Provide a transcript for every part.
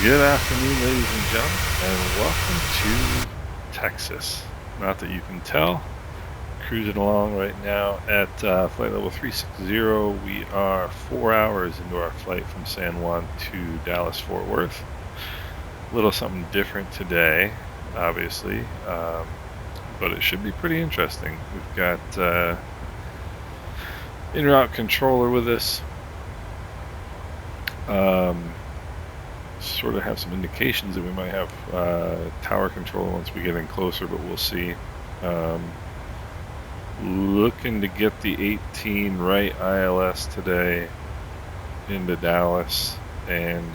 Good afternoon, ladies and gentlemen, and welcome to Texas. Not that you can tell, cruising along right now at flight level 360. We are 4 hours into our flight from San Juan to Dallas-Fort Worth. A little something different today, obviously, but it should be pretty interesting. We've got in-route controller with us. Sort of have some indications that we might have tower control once we get in closer, but we'll see. Looking to get the 18 right ILS today into Dallas, and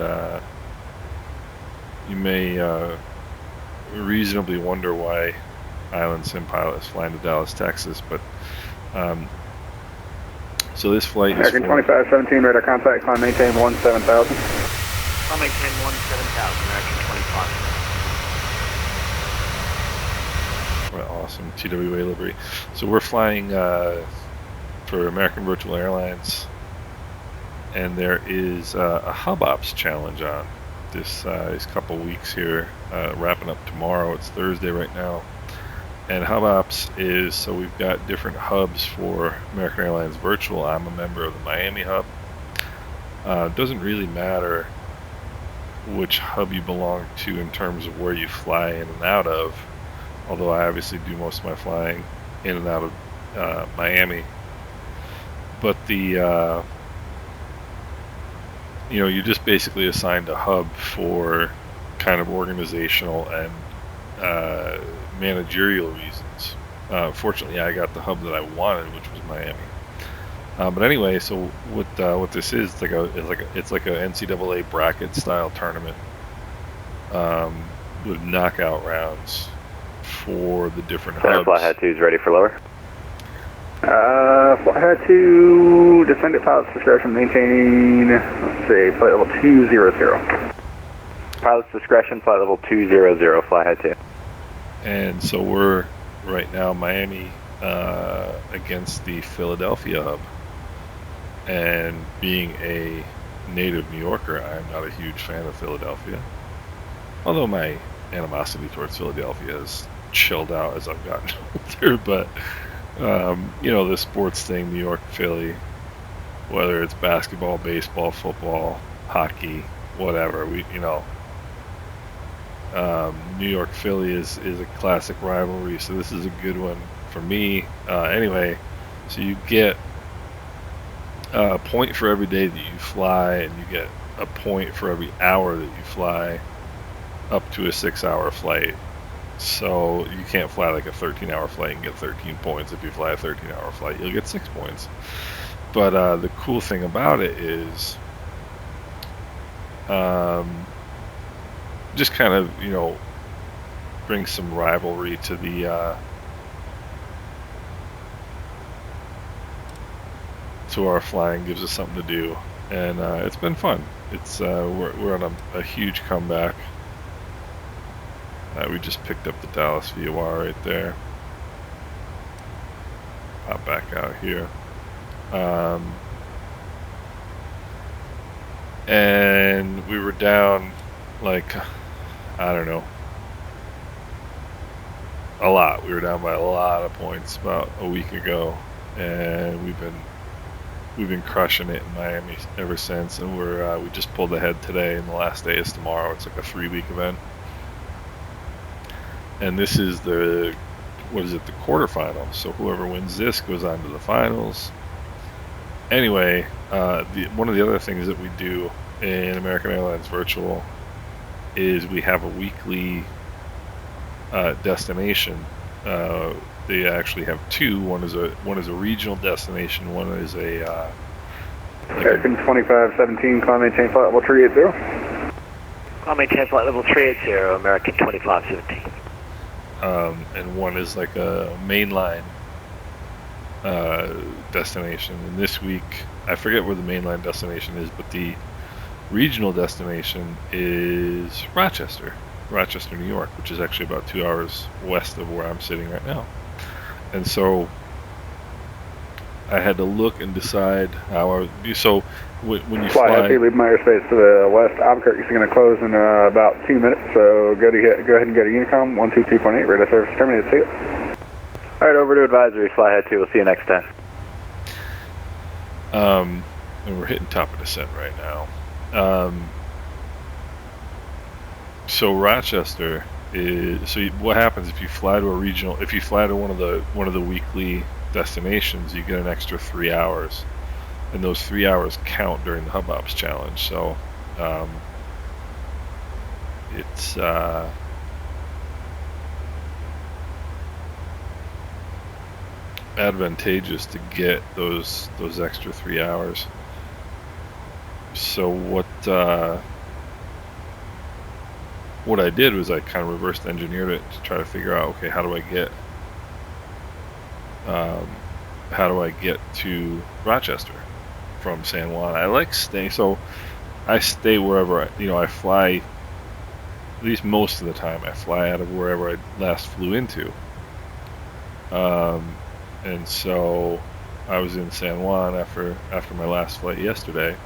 you may reasonably wonder why Island Sim Pilot is flying to Dallas, Texas, but so this flight is American 2517, radar contact, climb maintain 17,000. I'll maintain 17,000, American 25. Well, awesome, TWA livery. So we're flying for American Virtual Airlines, and there is a Hub Ops challenge on this these couple weeks here, wrapping up tomorrow. It's Thursday right now. And Hub Ops is, so we've got different hubs for American Airlines Virtual. I'm a member of the Miami hub. It doesn't really matter which hub you belong to in terms of where you fly in and out of, although I obviously do most of my flying in and out of Miami. But the you're just basically assigned a hub for kind of organizational and managerial reasons. Fortunately, I got the hub that I wanted, which was Miami. But anyway, so what this is, it's like a NCAA bracket style tournament with knockout rounds for the different hubs. Flathead 2 is ready for lower. Flathead 2, descendant pilot's discretion, maintaining, let's see, flight level 200. Pilot's discretion, flight level 200, Flathead 2. And so we're right now Miami against the Philadelphia hub. And being a native New Yorker, I'm not a huge fan of Philadelphia. Although my animosity towards Philadelphia has chilled out as I've gotten older. But, the sports thing, New York, Philly, whether it's basketball, baseball, football, hockey, whatever, New York Philly is a classic rivalry, so this is a good one for me. Anyway, so you get a point for every day that you fly, and you get a point for every hour that you fly up to a 6-hour flight. So you can't fly like a 13-hour flight and get 13 points. If you fly a 13-hour flight, you'll get 6 points. But the cool thing about it is just kind of, bring some rivalry to the to our flying, gives us something to do, and it's been fun. It's we're on a huge comeback. We just picked up the Dallas VOR right there. Pop back out here. And we were down like, I don't know, a lot. We were down by a lot of points about a week ago, and we've been crushing it in Miami ever since. And we just pulled ahead today, and the last day is tomorrow. It's like a 3-week event, and this is the quarterfinals. So whoever wins this goes on to the finals. Anyway, one of the other things that we do in American Airlines Virtual is we have a weekly destination. They actually have two. One is a regional destination. One is a American 2517, climb maintain flight level 380. I'll maintain flight level 380, American 2517. And one is like a mainline destination. And this week, I forget where the mainline destination is, but the regional destination is Rochester, New York, which is actually about 2 hours west of where I'm sitting right now. And so I had to look and decide how I would do. So when you Fly fly, Happy, leave my airspace to the west. Albuquerque's going to close in about 2 minutes, so go ahead and go to Unicom 122.8, radar service terminated. See you. All right, over to advisory, fly ahead 2. We'll see you next time. and we're hitting top of descent right now. So Rochester is, what happens if you fly to a regional, if you fly to one of the weekly destinations, you get an extra 3 hours, and those 3 hours count during the Hub Ops challenge. So it's advantageous to get those extra 3 hours. So what I did was I kind of reversed engineered it to try to figure out, okay, how do I get to Rochester from San Juan? I like staying, so I stay wherever I fly. At least most of the time, I fly out of wherever I last flew into. And so I was in San Juan after my last flight yesterday,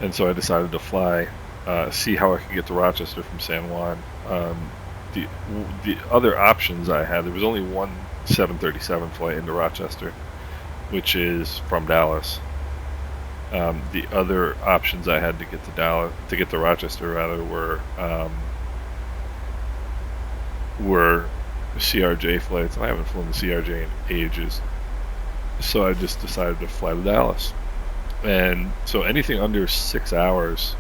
and so I decided to fly. See how I could get to Rochester from San Juan. The other options I had, there was only one 737 flight into Rochester, which is from Dallas. The other options I had to get to Rochester rather, were CRJ flights. I haven't flown the CRJ in ages, so I just decided to fly to Dallas. And so anything under 6 hours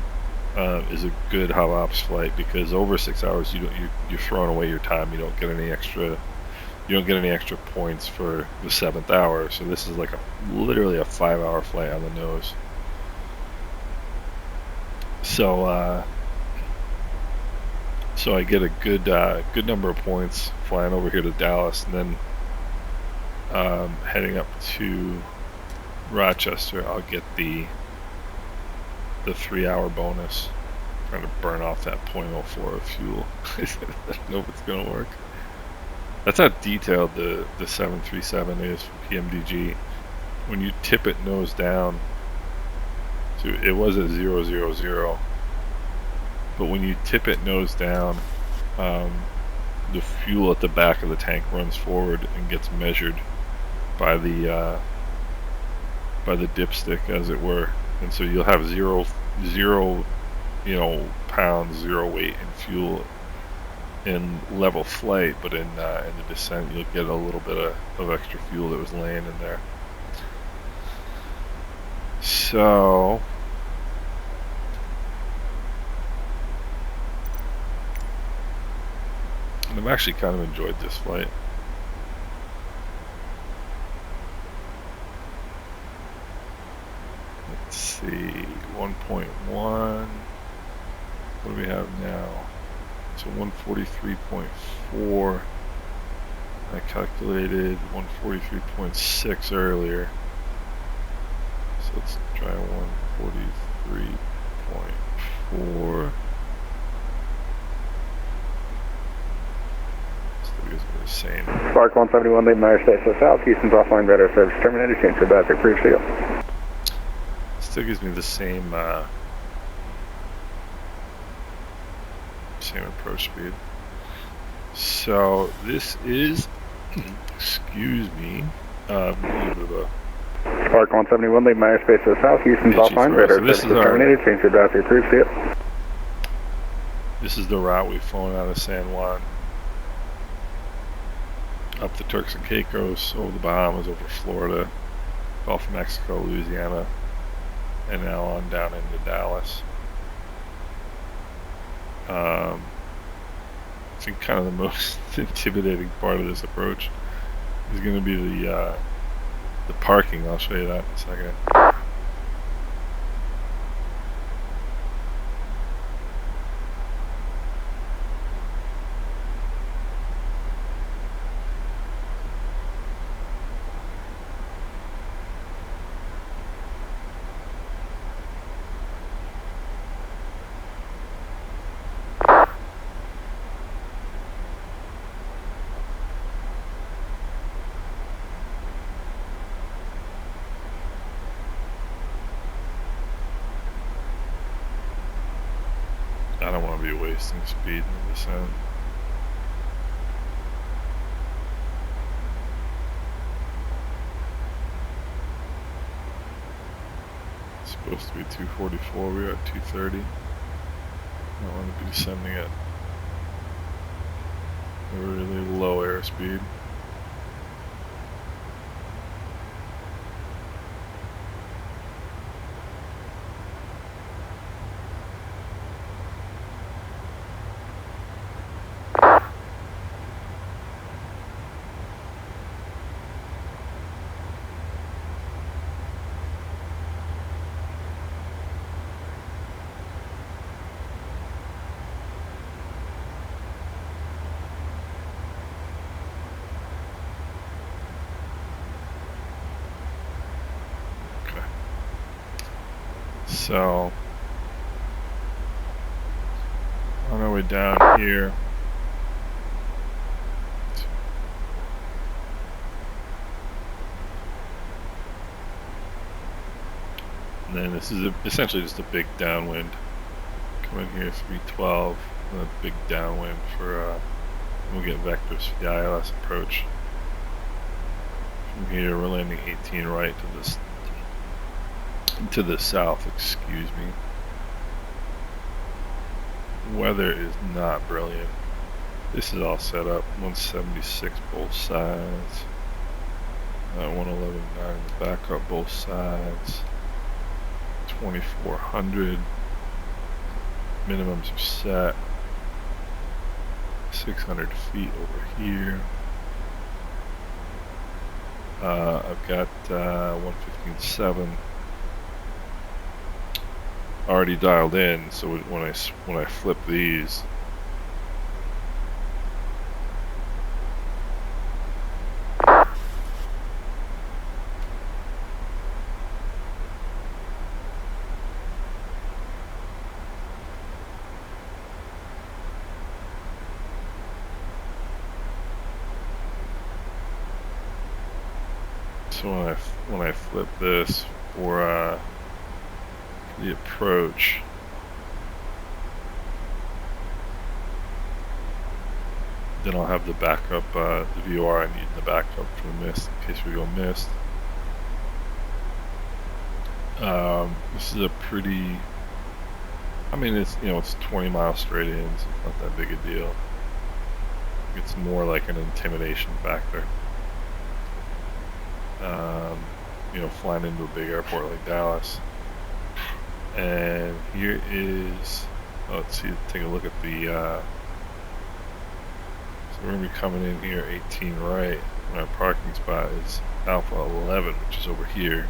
is a good Hub Ops flight, because over 6 hours you're throwing away your time. You don't get any extra points for the 7th hour. So this is like literally a 5-hour flight on the nose. So I get a good number of points flying over here to Dallas, and then heading up to Rochester, I'll get the 3-hour bonus. I'm trying to burn off that 0.04 of fuel. I don't know if it's gonna work. That's how detailed the 737 is for PMDG. When you tip it nose down, so it was at 000, but when you tip it nose down, the fuel at the back of the tank runs forward and gets measured by the dipstick, as it were. And so you'll have zero pounds, zero weight in fuel in level flight, but in the descent you'll get a little bit of extra fuel that was laying in there. So and I've actually kind of enjoyed this flight. Let's see, 1.1. What do we have now? So 143.4. I calculated 143.6 earlier. So let's try 143.4. Still gives me the same. Spark 171, leave my airspace to the south. Houston's offline radar service terminated. Change to back. Appreciate it. Still gives me the same approach speed. So this is, excuse me, Spark 171, leave my airspace to the south. Houston's offline radar service terminated. Change to back. Appreciate it. This is the route we've flown out of San Juan, up the Turks and Caicos, over the Bahamas, over Florida, Gulf of Mexico, Louisiana, and now on down into Dallas. I think kind of the most intimidating part of this approach is going to be the parking. I'll show you that in a second. I don't want to be wasting speed in the descent. It's supposed to be 244, we're at 230. I don't want to be descending at a really low airspeed. So, on our way down here, and then this is essentially just a big downwind. Come in here, 312, and a big downwind for, we'll get vectors for the ILS approach. From here, we're landing 18 right to the south, excuse me. Weather is not brilliant. This is all set up. 176 both sides. 111.9 in the back up both sides. 2400. Minimums are set. 600 feet over here. I've got 115.7 already dialed in, so when I flip these, so when I flip this for the approach, then I'll have the backup, the VOR I need in the backup for the mist, in case we go mist. This is a pretty, I mean, it's, you know, it's 20 miles straight in, so it's not that big a deal. It's more like an intimidation factor. You know, flying into a big airport like Dallas. And here is, let's see, take a look at the, so we're going to be coming in here 18 right, and our parking spot is Alpha 11, which is over here.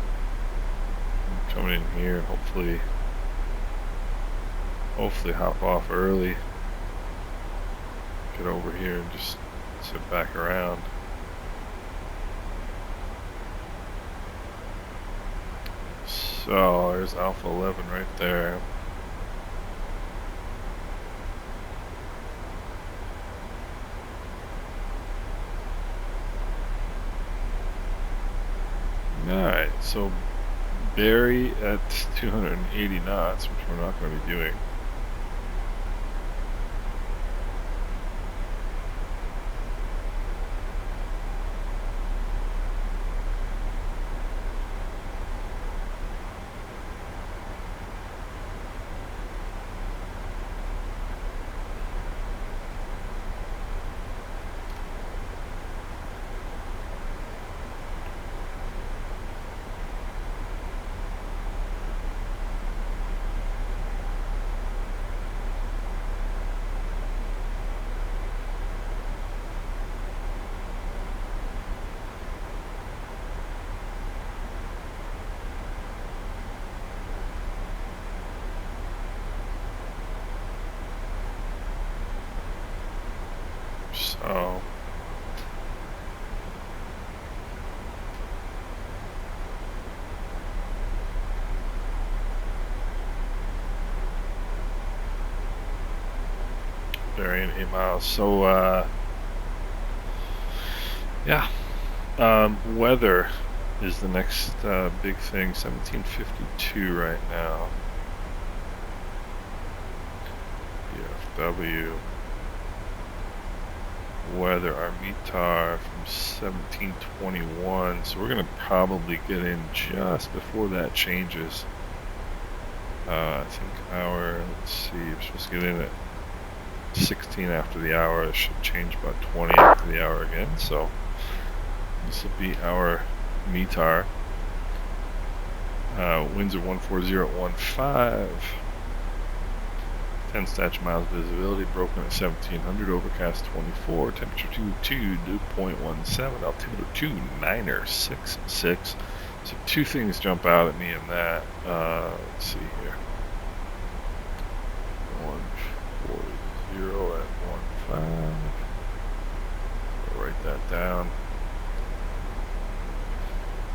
I'm coming in here and hopefully hop off early, get over here and just sit back around. So there's Alpha 11 right there. Alright, so Barry at 280 knots, which we're not going to be doing. So Barry in 8 miles. So yeah, weather is the next big thing. 1752 right now. W. Weather, our METAR from 1721, so we're going to probably get in just before that changes. I think let's see, we're supposed to get in at 16 after the hour. It should change about 20 after the hour again, so this will be our METAR. Winds are 140 at 15. 10 statute miles visibility, broken at 1700, overcast 24, temperature 2.17, altimeter 2966. So two things jump out at me in that. Let's see here. 140 at 15. I'll write that down.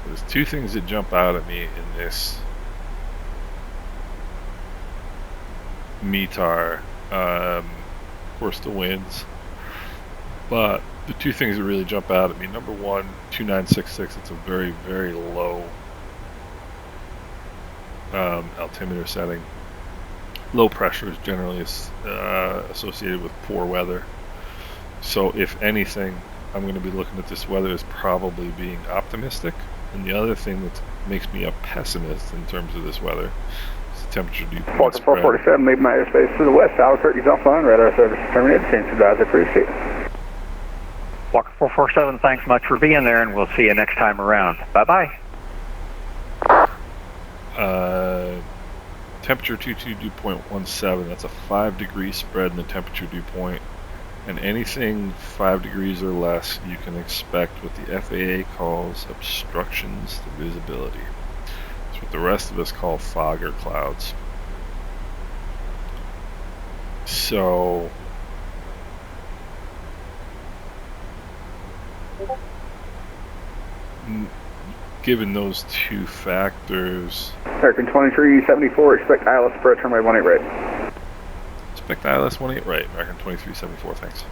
There's two things that jump out at me in this METAR. Of course the winds, but the two things that really jump out at me, number one, 2966, it's a very, very low altimeter setting. Low pressure is generally associated with poor weather, so if anything, I'm going to be looking at this weather as probably being optimistic. And the other thing that makes me a pessimist in terms of this weather, temperature dew point Walker 447, leave my airspace to the west. Albuquerque's offline. Radar service terminated. Change advisor. Appreciate it. Walker 447, thanks much for being there, and we'll see you next time around. Bye-bye. Temperature dew point 17. That's a 5 degree spread in the temperature dew point. And anything 5 degrees or less, you can expect what the FAA calls obstructions to visibility. It's what the rest of us call fog or clouds. So, given those two factors, American 2374, expect ILS approach runway 18 right. expect ILS 18 right, American 2374, thanks.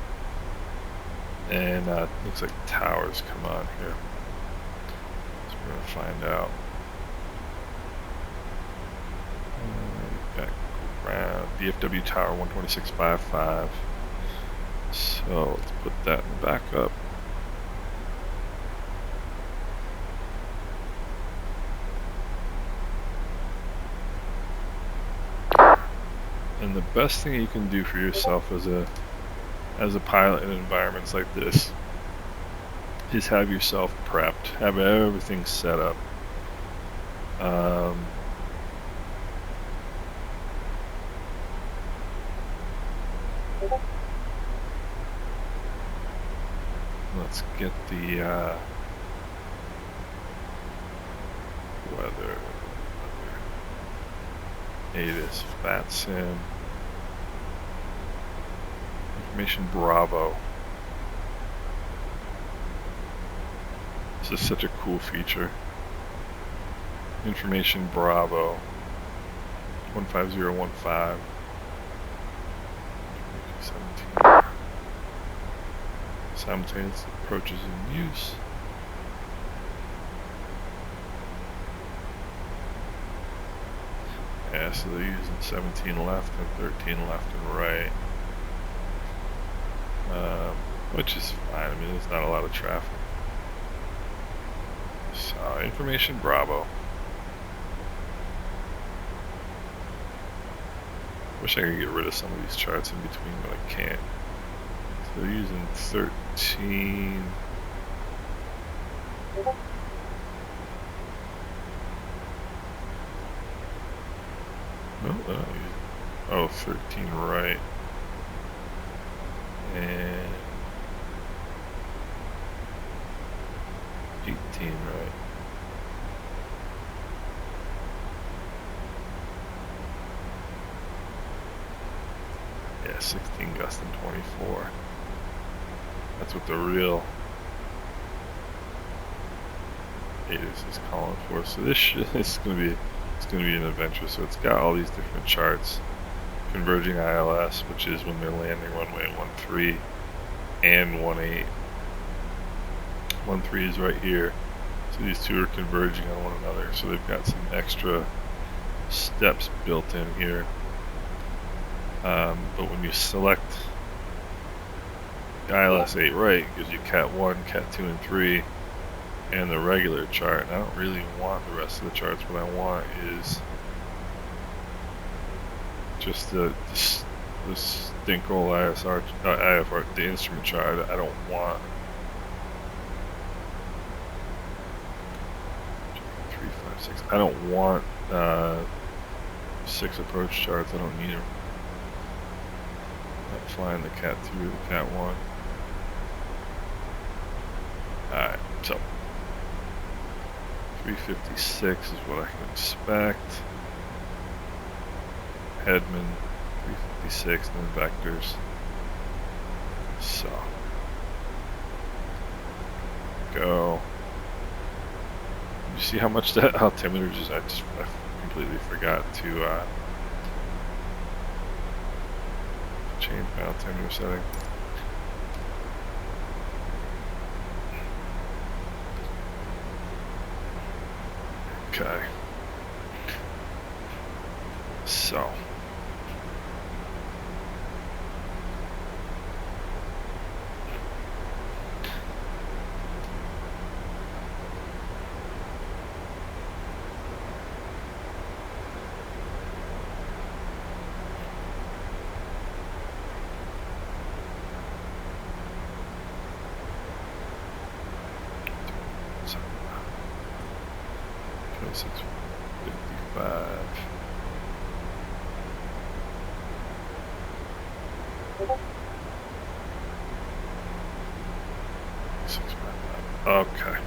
And looks like towers come on here. So we're going to find out. Back around DFW Tower 126.55. So let's put that in the backup. And the best thing you can do for yourself as a pilot in environments like this is have yourself prepped, have everything set up. Let's get the weather. ATIS, Vatsim. Information Bravo. This is such a cool feature. Information Bravo. 15015. 17. Simultaneous approaches in use. Yeah, so they're using 17 left and 13 left and right. Which is fine. I mean, there's not a lot of traffic. So, information Bravo. Wish I could get rid of some of these charts in between, but I can't. So they're using 13. No, they're not using. Oh, 13 right. And 18 right. Yeah, 16 gust and 24. That's what the real ATIS is calling for. So this it's gonna be an adventure. So it's got all these different charts. Converging ILS, which is when they're landing runway 13 and 18. 13 is right here. So these two are converging on one another. So they've got some extra steps built in here. But when you select ILS 8 right, it gives you Cat 1, Cat 2, and 3, and the regular chart. And I don't really want the rest of the charts. What I want is just the Stinkold IFR, the instrument chart. I don't want 3, 5, 6. I don't want 6 approach charts. I don't need them. I'm flying the Cat 2 or the Cat 1. Alright, so 356 is what I can expect. Headman, 356, and then vectors. So, go. You see how much that altimeter just, I completely forgot to change my altimeter setting. Okay. So. Okay.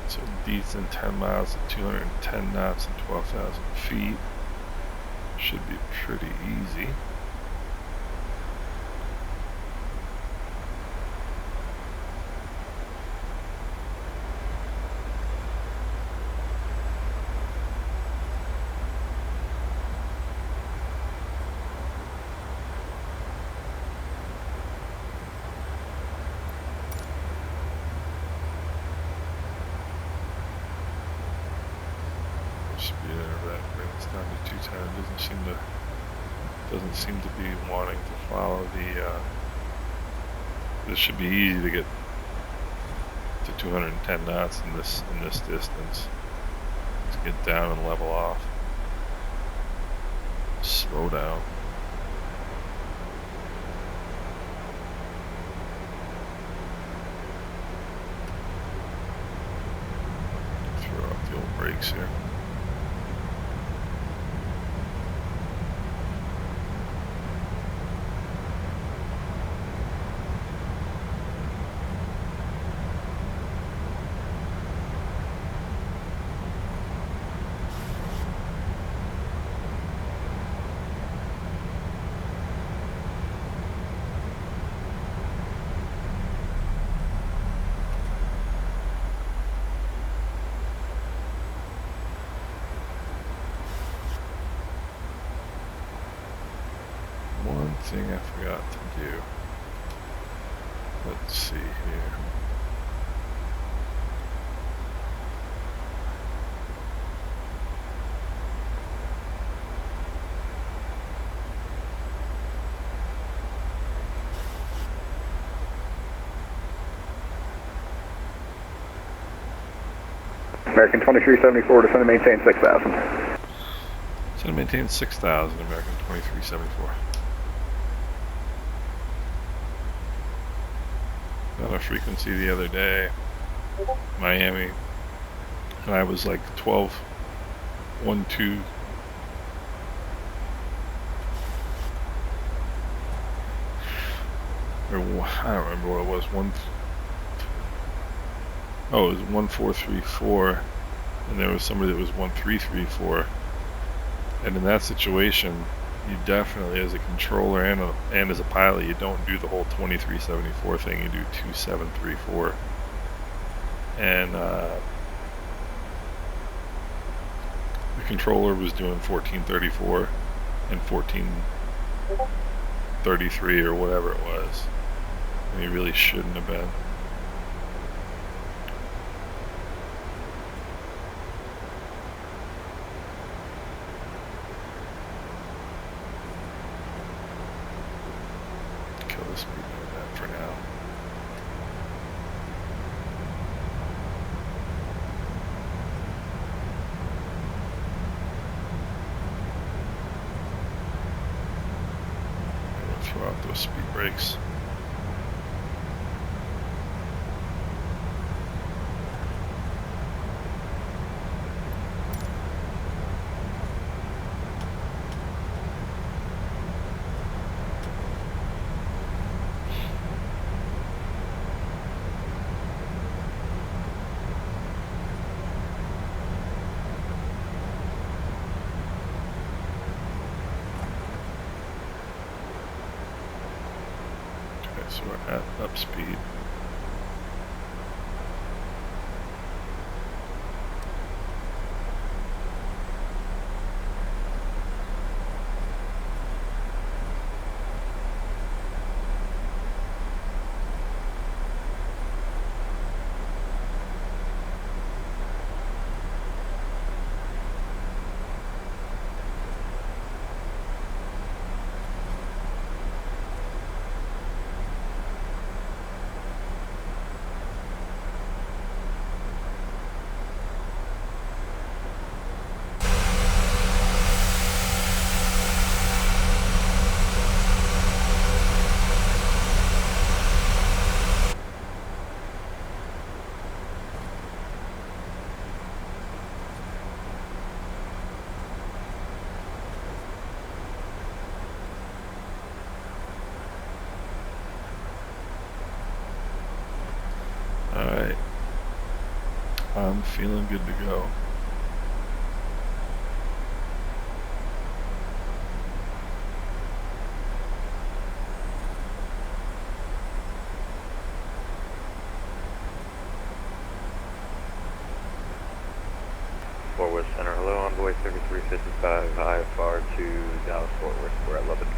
So decent 10 miles at 210 knots and 12,000 feet. Should be pretty easy. Doesn't seem to be wanting to follow the this should be easy to get to 210 knots in this distance. Let's get down and level off. Slow down. Throw out the old brakes here. One thing I forgot to do. Let's see here. American 2374, descend and maintain 6,000. Descend and maintain 6,000, American 2374. On a frequency the other day, Miami, and I was like 12.12. or I don't remember what it was. Oh, it was 1434, and there was somebody that was 1334. And in that situation, you definitely, as a controller and as a pilot, you don't do the whole 2374 thing. You do 2734. And the controller was doing 1434 and 1433 or whatever it was. And he really shouldn't have been. Kill the speed limit that for now. I'm gonna throw out those speed brakes. So we're at up speed. Alright. I'm feeling good to go. Fort Worth Center, hello, envoy 3355, IFR to Dallas Fort Worth, we're at Lubbock.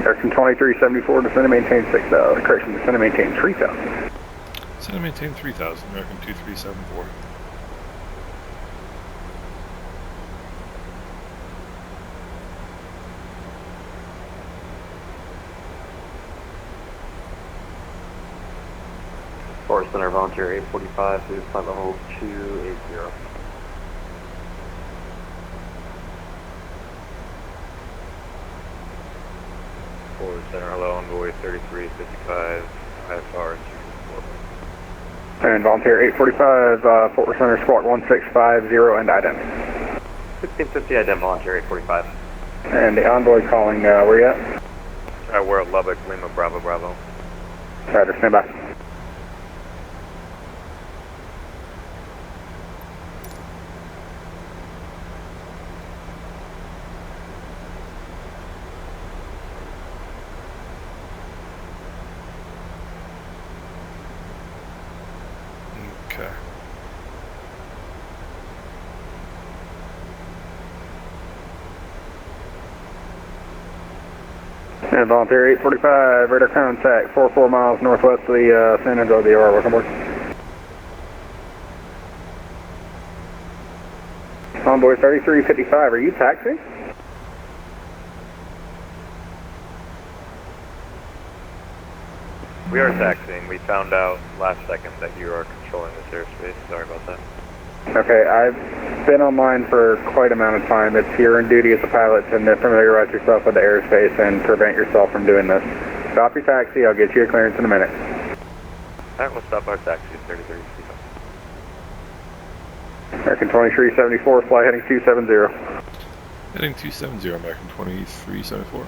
American 2374, descend and maintain 6,000. Correction, descend and maintain 3,000. Descend and maintain 3000, American 2374. Fort Worth Center, volunteer 845 to flight level 280. Fort Worth Center, hello, envoy 3355, IFR 224. And volunteer 845, Fort Worth Center, squawk 1650 and ident. 1650 ident, volunteer 845. And the envoy calling, where you at? We're at Lubbock, Lima, Bravo, Bravo. Roger, stand by. Okay. And volunteer 845, radar contact 44 miles northwest of the San Angelo DR. Welcome aboard. Envoy 3355, are you taxiing? We are taxiing. We found out last second that you are controlling this airspace. Sorry about that. Okay, I've been online for quite amount of time. It's your duty as a pilot to familiarize yourself with the airspace and prevent yourself from doing this. Stop your taxi, I'll get you a clearance in a minute. Alright, we'll stop our taxi at 33 feet. American 2374, fly heading 270. Heading 270, American 2374.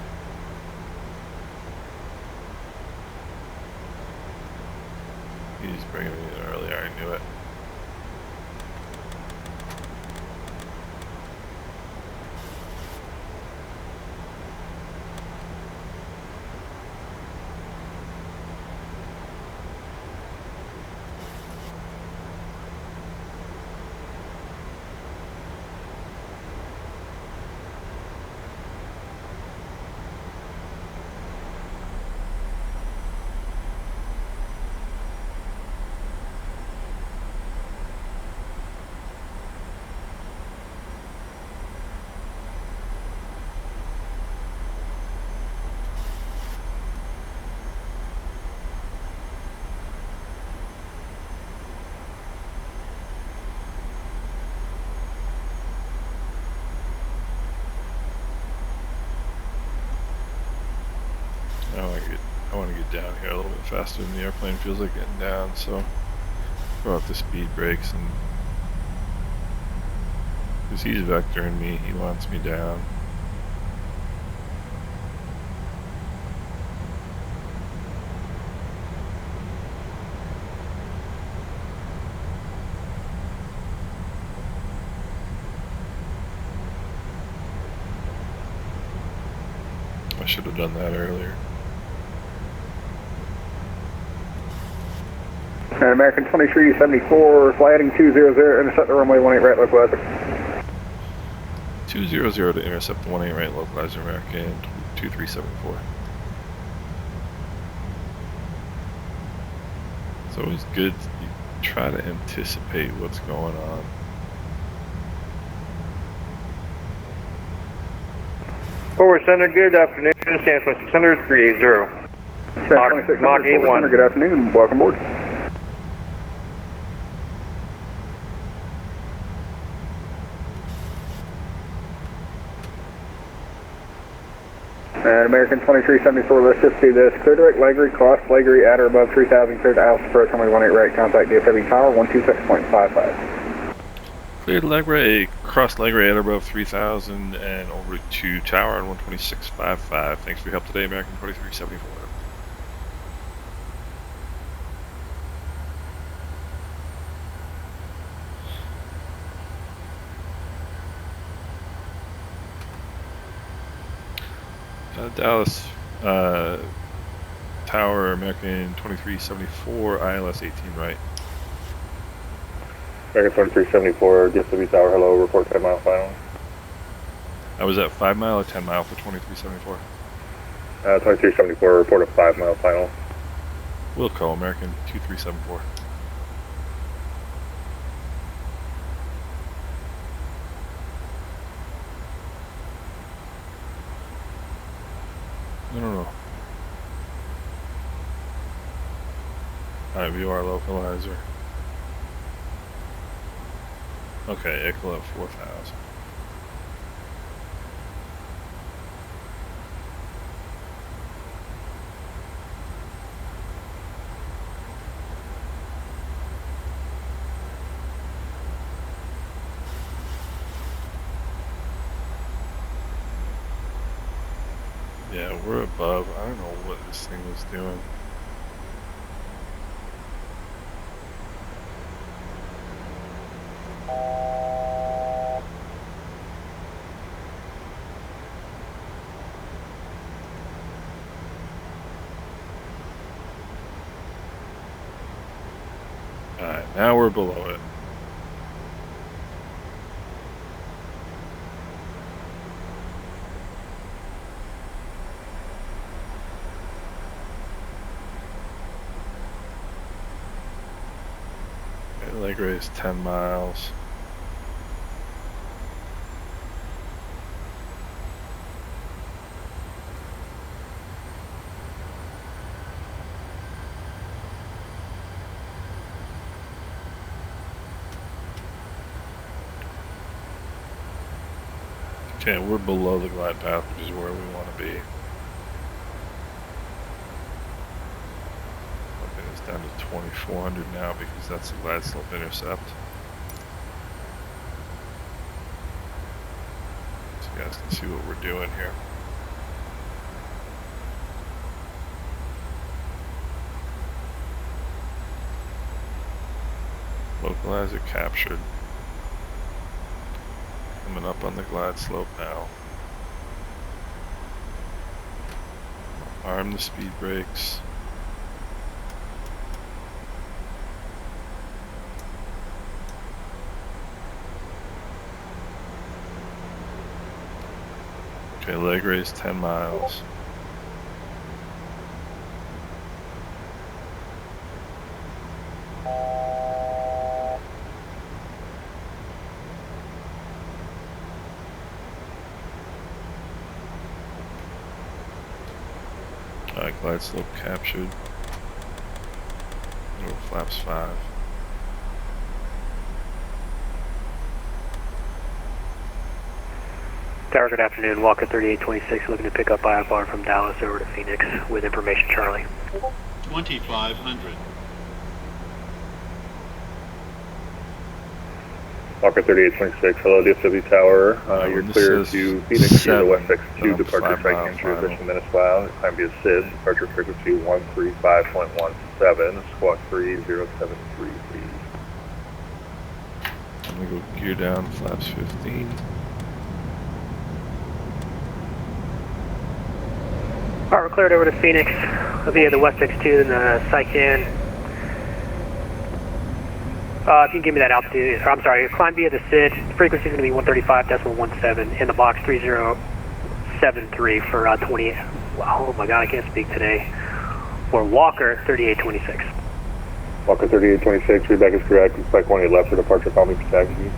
He's bringing me in earlier, I knew it. I want to get down here a little bit faster than the airplane feels like getting down, so throw out the speed brakes, and because he's vectoring me, he wants me down. I should have done that earlier. American 2374, fly heading 200, intercept the runway 18 right localizer. 200 to intercept the 18 right localizer, American 2374. It's always good to try to anticipate what's going on. Forward Center, good afternoon. San 2600, 380. Mach 81. Good afternoon, welcome aboard. And American 2374, let's just do this. Clear direct Leggery, cross Leggery at or above 3000, clear to Alice approach, runway 18 right, contact DFW Tower 126.55. Cleared Legray, cross Legray at or above 3000 and over to Tower on 126.55. Thanks for your help today, American 2374. Dallas Tower, American 2374, ILS 18 right. American 2374, DFW Tower, hello, report 10 mile final. I was at 5 mile or 10 mile for 2374. 2374, report a 5 mile final. Wilco, American 2374. No. Alright, view our localizer. Okay, Echo 4000. Yeah, we're above. I don't know what this thing was doing. Alright, now we're below it. Leg race 10 miles. Okay, we're below the glide path, which is where we want to be. Okay, it's down to 2400 now because that's the glide slope intercept. So you guys can see what we're doing here. Localizer captured. Coming up on the glide slope now. Arm the speed brakes. Okay, leg raise 10 miles. Alright, glide slope captured. Over flaps 5. Tower, good afternoon. Walker 3826 looking to pick up IFR from Dallas over to Phoenix with information Charlie. 2500. Walker 3826, hello DFW Tower. You're clear to Phoenix via the West X2 departure tracking transition Minnesota. Time to assist, departure frequency 135.17, squawk 3073, please. I'm gonna go gear down, flaps 15. Alright, we're cleared over to Phoenix via the West X2 and the Saipan. If you can give me that altitude, I'm sorry, climb via the SID, frequency is going to be 135.17 in the box 3073 for 20, oh my god, I can't speak today, for Walker 3826. Walker 3826, feedback is correct, expect 18 left for departure, call me for taxi.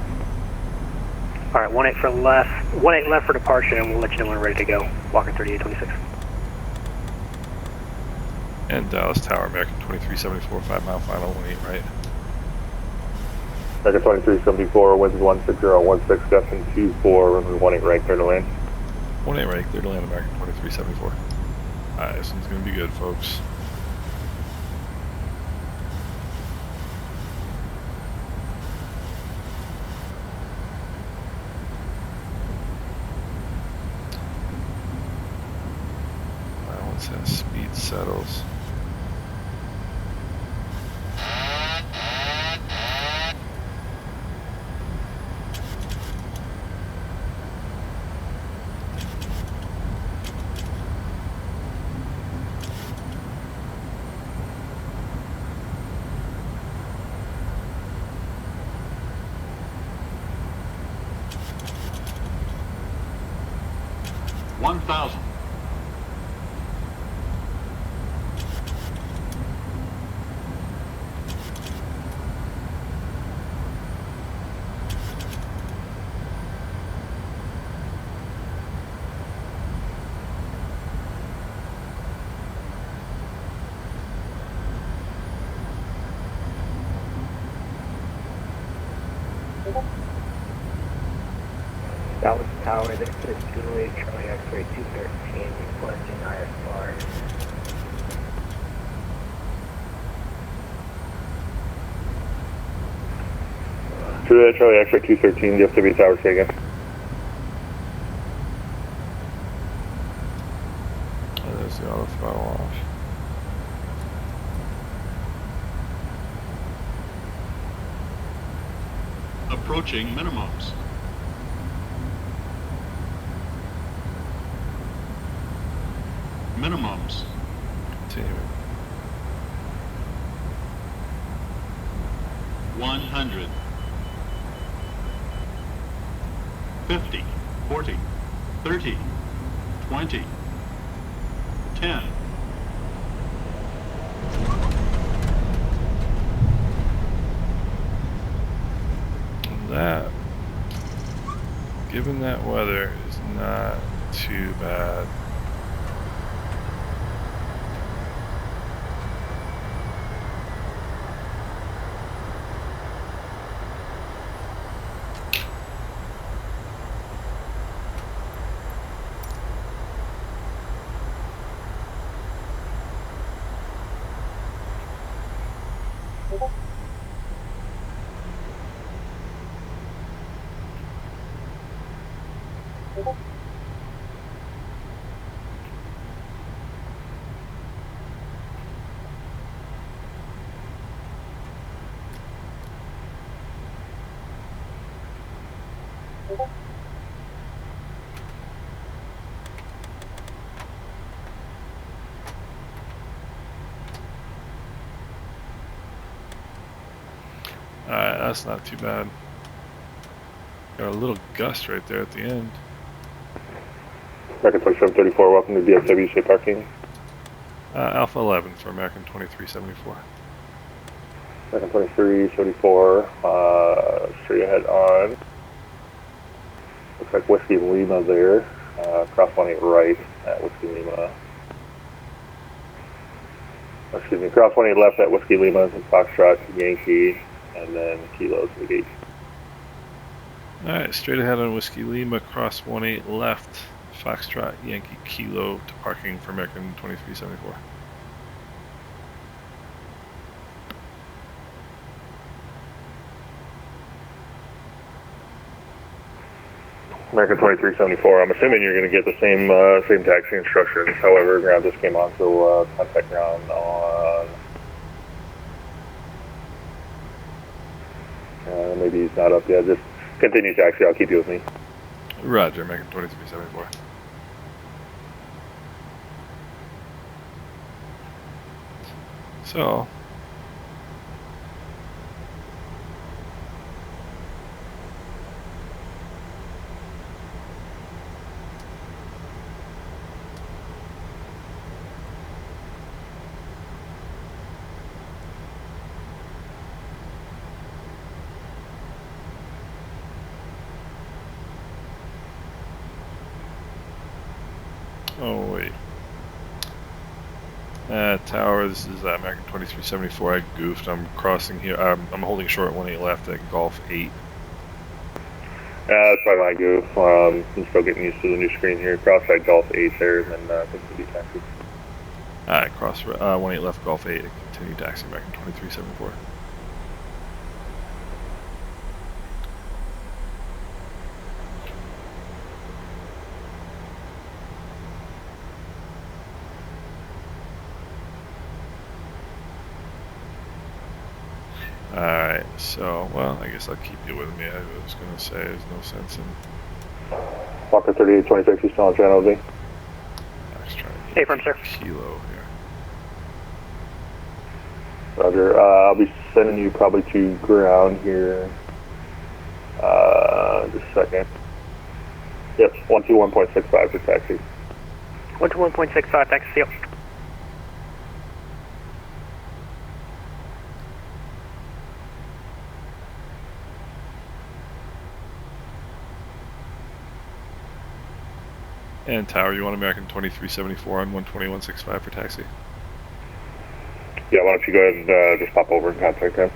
Alright, 18 for left, 18 left for departure, and we'll let you know when we're ready to go. Walker 3826. And Dallas Tower, American 2374, 5 mile final, 18 right. American 2374, winds 16016, Gusty 24, runway 18 right, clear to land. 18 right, clear to land, American 2374. Alright, this one's gonna be good, folks. Once that speed settles. $1,000. Dallas Tower, this is Julie, Charlie X-ray 213, requesting IFR. Charlie X-ray 213, DFW Tower, say again. Oh, there's the auto throttle off. Approaching minimums. Minimums. Continuing. 100. 50, 40, 30, 20, 10. And that, given that weather, is not too bad. Alright, that's not too bad. Got a little gust right there at the end. American 2734, welcome to DFW, say parking. Alpha 11 for American 2374. American 2374, straight ahead on. Looks like Whiskey Lima there. Cross 18 right at Whiskey Lima. Excuse me, cross 18 left at Whiskey Lima, Foxtrot, Yankee, and then Kilo to the gate. Alright, straight ahead on Whiskey Lima, cross 18 left, Foxtrot, Yankee, Kilo to parking for American 2374. American 2374, I'm assuming you're going to get the same taxi instructions. However, ground just came on, so contact ground on... maybe he's not up yet. Just continue taxi, I'll keep you with me. Roger, American 2374. So... Oh wait. Tower, this is American 2374. I goofed. I'm crossing here. I'm holding short 18 left at Golf 8. That's probably my goof. I'm still getting used to the new screen here. Cross at Golf 8 there, and then continue taxi. Alright, cross 18 left Golf 8. Continue taxi American 2374. Alright, so, well, I guess I'll keep you with me. I was going to say there's no sense in... Walker 3826, you still on channel Z? Hey, firm, sir. Kilo here. Roger, I'll be sending you probably to ground here. Just a second. Yep, 121.65 for taxi. 121.65, taxi seal. And Tower, you want American 2374 on 121.65 for taxi? Yeah, why don't you go ahead and just pop over and contact him.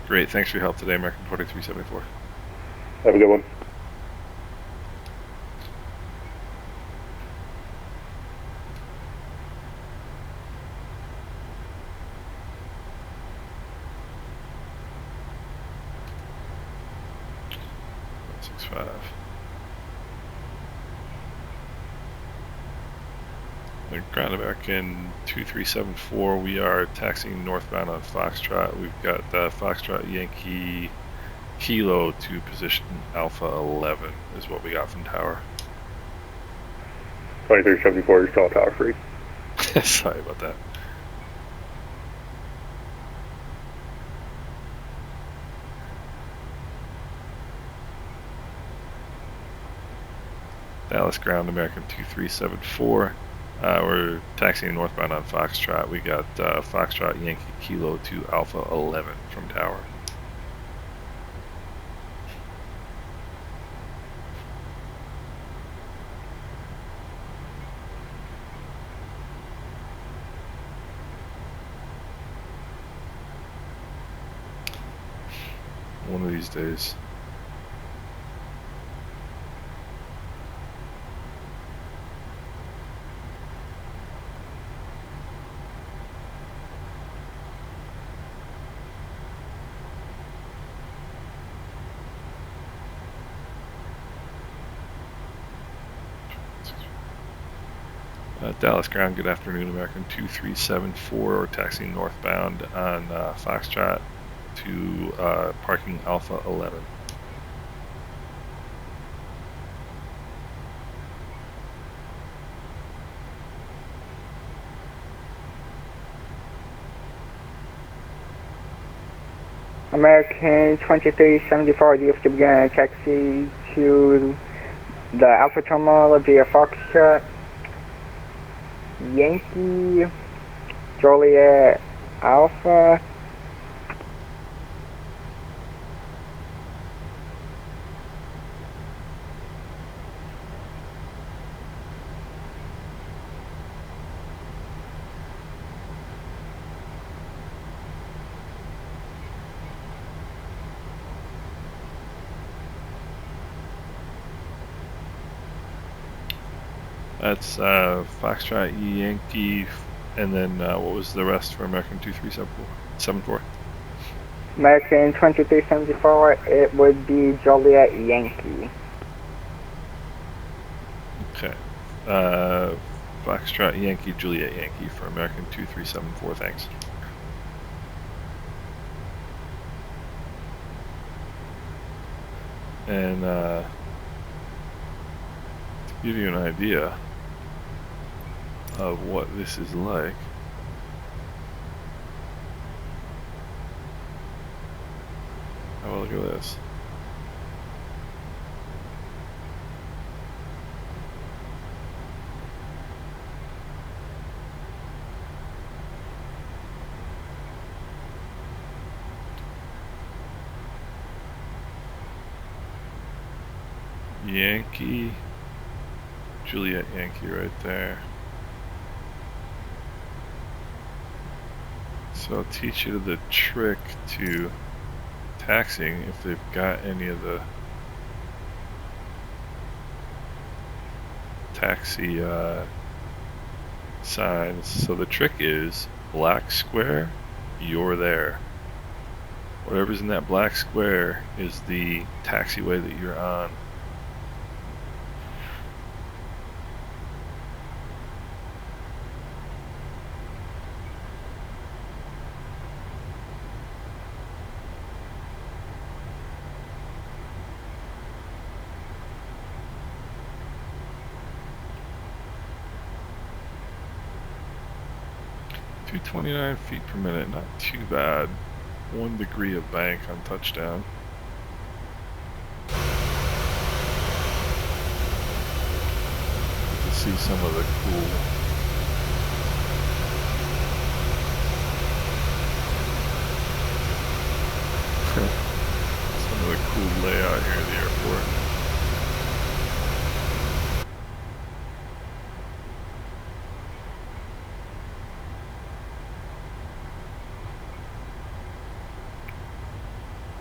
Great, thanks for your help today, American 2374. Have a good one. Ground American 2374, we are taxiing northbound on Foxtrot. We've got Foxtrot Yankee Kilo to position Alpha 11 is what we got from Tower. 2374, you're still on Tower 3. Sorry about that. Dallas Ground American 2374. We're taxiing northbound on Foxtrot. We got Foxtrot Yankee Kilo to Alpha 11 from Tower. One of these days. Dallas ground, good afternoon, American 2374, taxiing northbound on Foxtrot to parking Alpha 11. American 2374, do you have to begin a taxi to the Alpha Terminal via Foxtrot, Yankee, Joliet, Alpha. That's Foxtrot Yankee, and then what was the rest for American 2374? American 2374, it would be Joliet Yankee. Okay. Foxtrot Yankee, Juliet Yankee for American 2374, thanks. And to give you an idea of what this is like, have a look at this. Yankee, Juliet Yankee right there. So I'll teach you the trick to taxiing if they've got any of the taxi signs. So the trick is black square, you're there. Whatever's in that black square is the taxiway that you're on. .29 feet per minute, not too bad. 1 degree of bank on touchdown. Get to see some of the cool some of the cool layout here at the airport.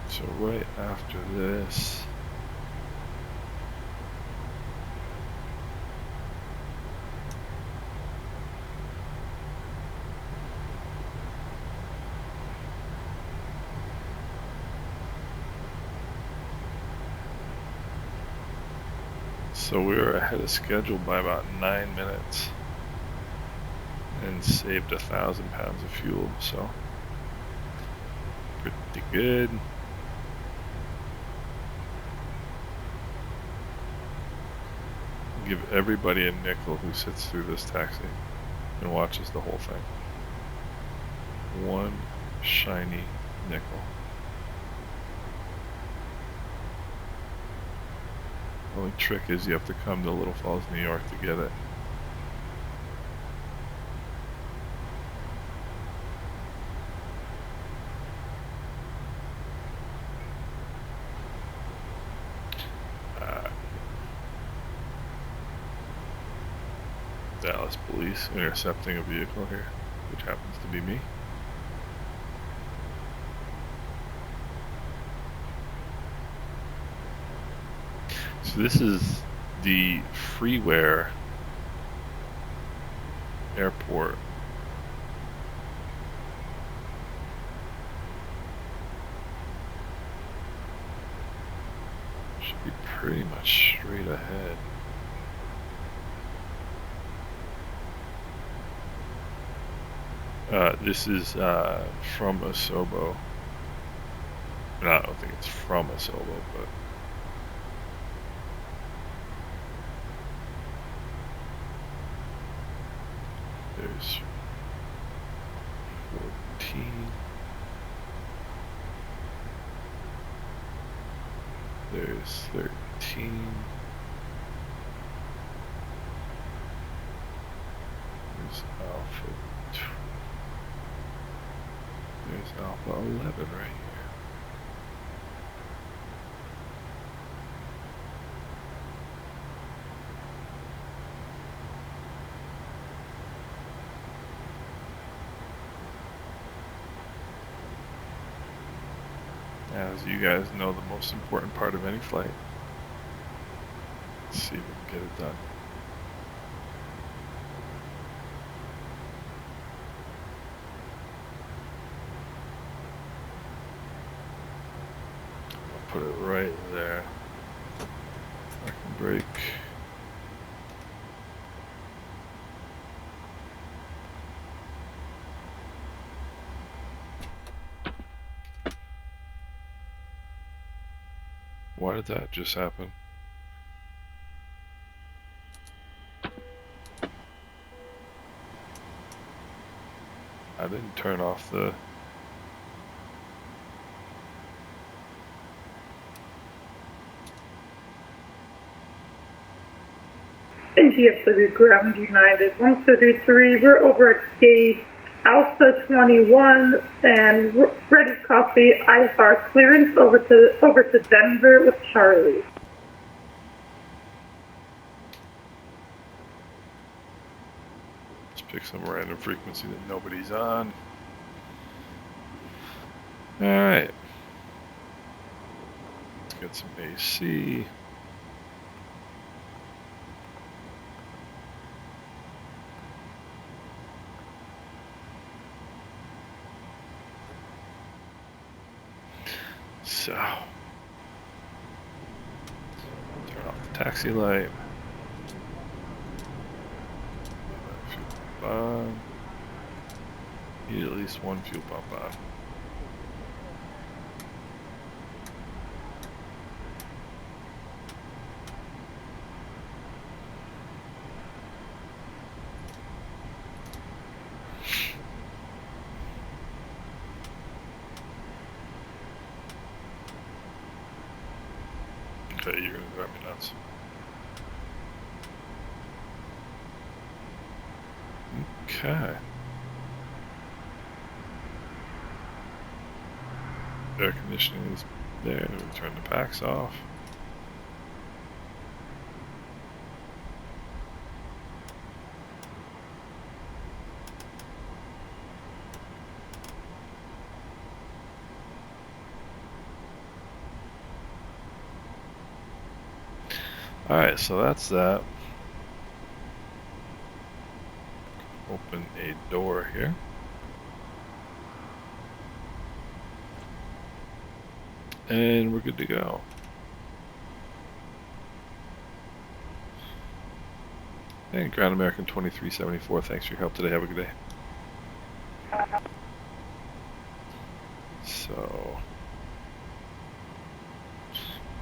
So right after this, so we were ahead of schedule by about 9 minutes and saved 1,000 pounds of fuel, so pretty good. Give everybody a nickel who sits through this taxi and watches the whole thing. 1 shiny nickel. The only trick is you have to come to Little Falls, New York to get it. Dallas police intercepting a vehicle here, which happens to be me. So this is the freeware airport. Should be pretty much straight ahead. This is from Asobo. No, I don't think it's from Asobo, but there's 14. There's 13. There's Alpha. There's Alpha 11 right here. As you guys know, the most important part of any flight. Let's see if we can get it done. I'll put it right there. I can brake. Why did that just happen? I didn't turn off the... NGFW Ground United 133, we're over at gate Alpha 21 and ready to copy IFR clearance over to Denver with Charlie. Let's pick some random frequency that nobody's on. Alright. Let's get some AC. So, turn off the taxi light. Fuel pump on. Need at least one fuel pump on. Okay, you're gonna drive me nuts. Okay. Air conditioning is there. We turn the packs off. Alright, so that's that. Open a door here. And we're good to go. And Ground American 2374, thanks for your help today. Have a good day. So,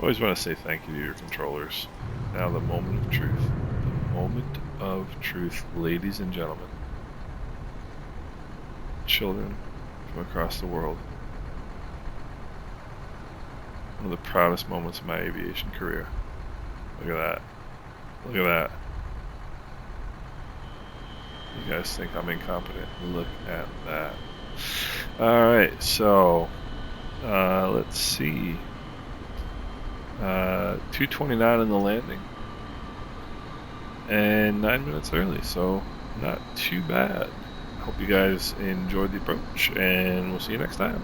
always want to say thank you to your controllers. Now the moment of truth. The moment of truth, ladies and gentlemen. Children from across the world. One of the proudest moments of my aviation career. Look at that. Look at that. You guys think I'm incompetent? Look at that. Alright, so let's see. 2:29 in the landing. And 9 minutes early, so not too bad. Hope you guys enjoyed the approach, and we'll see you next time.